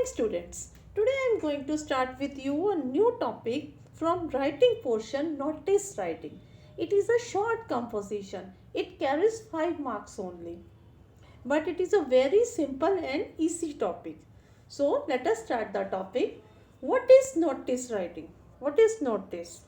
morning students. Today I am going to start with you a new topic from writing portion, notice writing. It is a short composition. It carries 5 marks only. But it is a very simple and easy topic. So let us start the topic. What is notice writing? What is notice?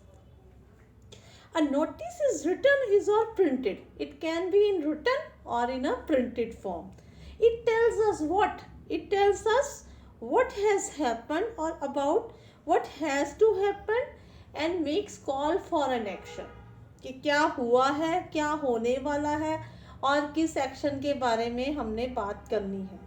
A notice is written is or printed. It can be in written or in a printed form. It tells us what? It tells us what has happened or about what has to happen and makes call for an action. कि क्या हुआ है, क्या होने वाला है और किस एक्शन के बारे में हमने बात करनी है.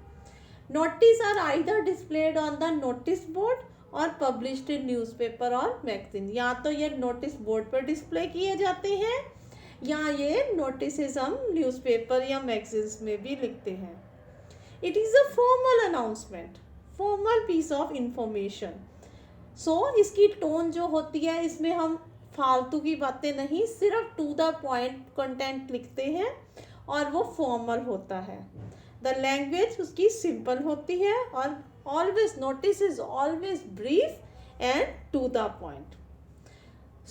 Notice are either displayed on the notice board और पब्लिश्ड इन न्यूज़पेपर और मैगजीन. या तो ये नोटिस बोर्ड पर डिस्प्ले किए जाते हैं या ये नोटिस हम न्यूज़पेपर या मैगजीन्स में भी लिखते हैं. It is a formal announcement, formal piece of information. So इसकी टोन जो होती है, इसमें हम फालतू की बातें नहीं, सिर्फ टू द पॉइंट कंटेंट लिखते हैं और वो फॉर्मल होता है. द लैंग्वेज उसकी सिंपल होती है और always notice is always brief and to the point.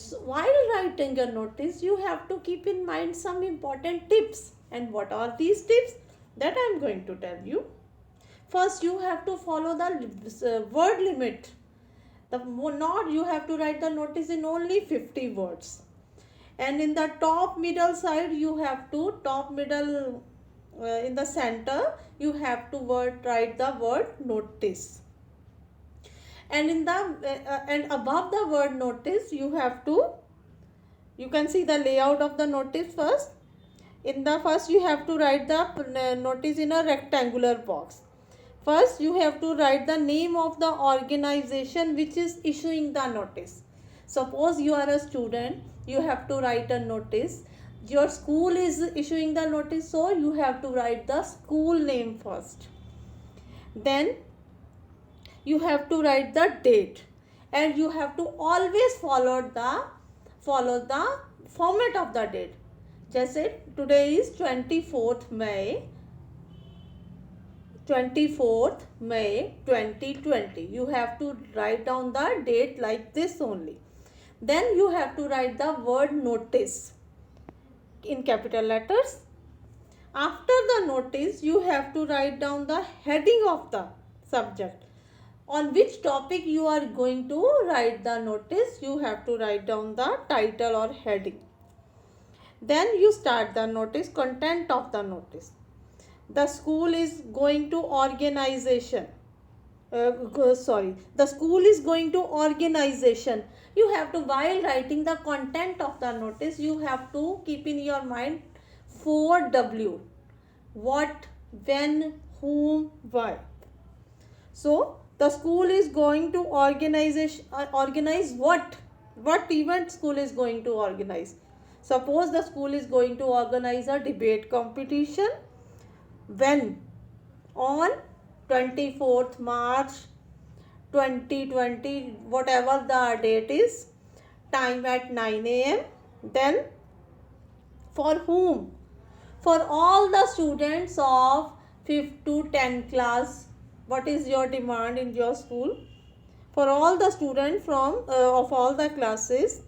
So while writing your notice, you have to keep in mind some important tips. And what are these tips? That I am going to tell you. First, you have to follow the word limit. You have to write the notice in only 50 words. And in the top middle side, you have to in the center you have to write the word notice, and in the and above the word notice you can see the layout of the notice. First you have to write the notice in a rectangular box. First you have to write the name of the organization which is issuing the notice. Suppose you are a student, you have to write a notice. Your school is issuing the notice, so you have to write the school name first. Then you have to write the date, and you have to always follow the format of the date. जैसे today is 24th May 2020. You have to write down the date like this only. Then you have to write the word notice in capital letters. After the notice, you have to write down the heading of the subject. On which topic you are going to write the notice, you have to write down the title or heading. Then you start the notice, content of the notice. The school is going to organization. The school is going to organization. You have to, while writing the content of the notice, you have to keep in your mind 4W. What, when, whom, why. So the school is going to organize what? What event school is going to organize? Suppose the school is going to organize a debate competition. When? On 24th March 2020, whatever the date is, time at 9 a.m. Then for whom? For all the students of 5th to 10th class. What is your demand in your school? For all the students from of all the classes.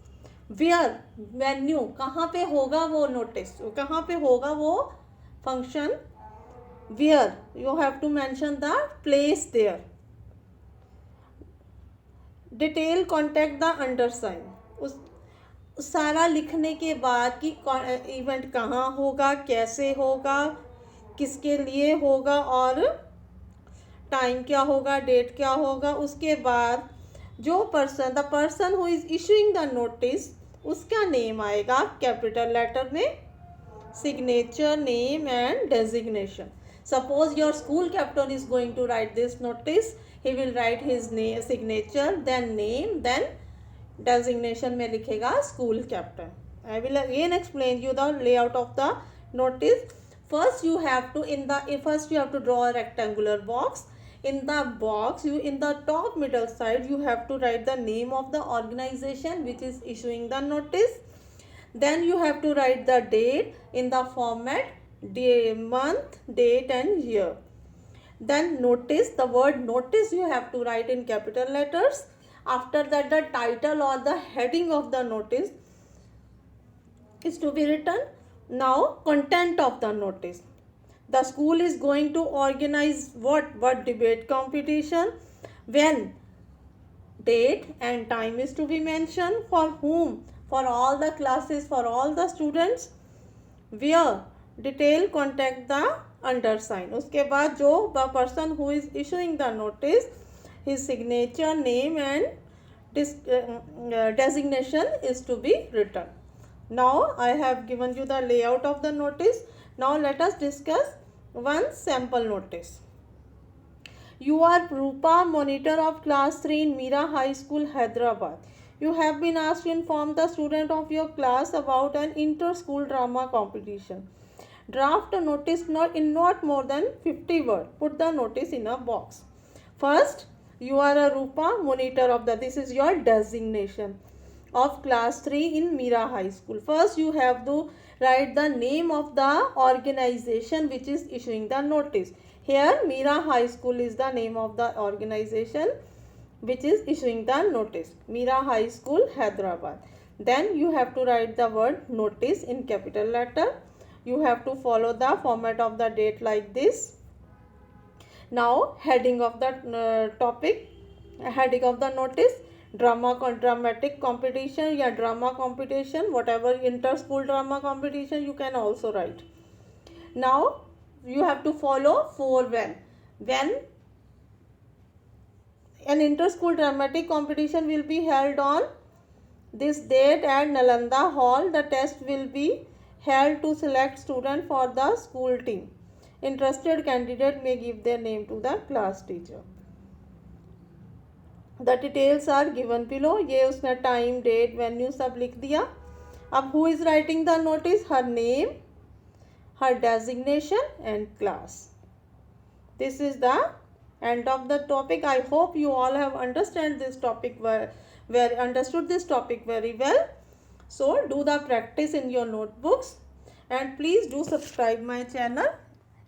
Where? Venue. कहाँ पे होगा वो notice? कहाँ पे होगा वो function? Where? You have to mention the place there. Detail contact the undersign. उस सारा लिखने के बाद कि इवेंट कहाँ होगा, कैसे होगा, किसके लिए होगा और टाइम क्या होगा, डेट क्या होगा. उसके बाद जो the person who is issuing the notice, उसका नेम आएगा कैपिटल लेटर में, signature, name and designation. Suppose your school captain is going to write this notice, he will write his name, signature, then name, then designation में लिखेगा school captain. I will again explain you the layout of the notice. First you have to draw a rectangular box. In the box, in the top middle side, you have to write the name of the organization which is issuing the notice. Then you have to write the date in the format day, month, date and year. Then notice, the word notice you have to write in capital letters. After that, the title or the heading of the notice is to be written. Now, content of the notice. The school is going to organize what debate competition, when, date and time is to be mentioned, for whom, for all the classes, for all the students, where, detail, contact the undersigned. उसके बाद जो the person who is issuing the notice, his signature, name and designation is to be written. Now I have given you the layout of the notice. Now let us discuss one sample notice. You are Rupa, monitor of class 3 in Mira High School, Hyderabad. You have been asked to inform the student of your class about an inter-school drama competition. Draft a notice in not more than 50 words. Put the notice in a box. First, you are a Rupa, monitor of this is your designation of class 3 in Mira High School. First, you have to write the name of the organization which is issuing the notice. Here, Mira High School is the name of the organization which is issuing the notice. Mira High School, Hyderabad. Then you have to write the word notice in capital letter. You have to follow the format of the date like this. Now, heading of the topic, heading of the notice, dramatic competition, yeah, drama competition, whatever inter-school drama competition you can also write. Now, you have to follow for when. When an inter-school dramatic competition will be held on this date at Nalanda Hall. The test will be held to select student for the school team. Interested candidate may give their name to the class teacher. The details are given below. ये उसने time, date, venue सब लिख दिया. अब who is writing the notice? Her name, her designation and class. This is the end of the topic. I hope you all have understood this topic very well. So do the practice in your notebooks and please do subscribe my channel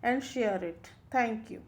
and share it. Thank you.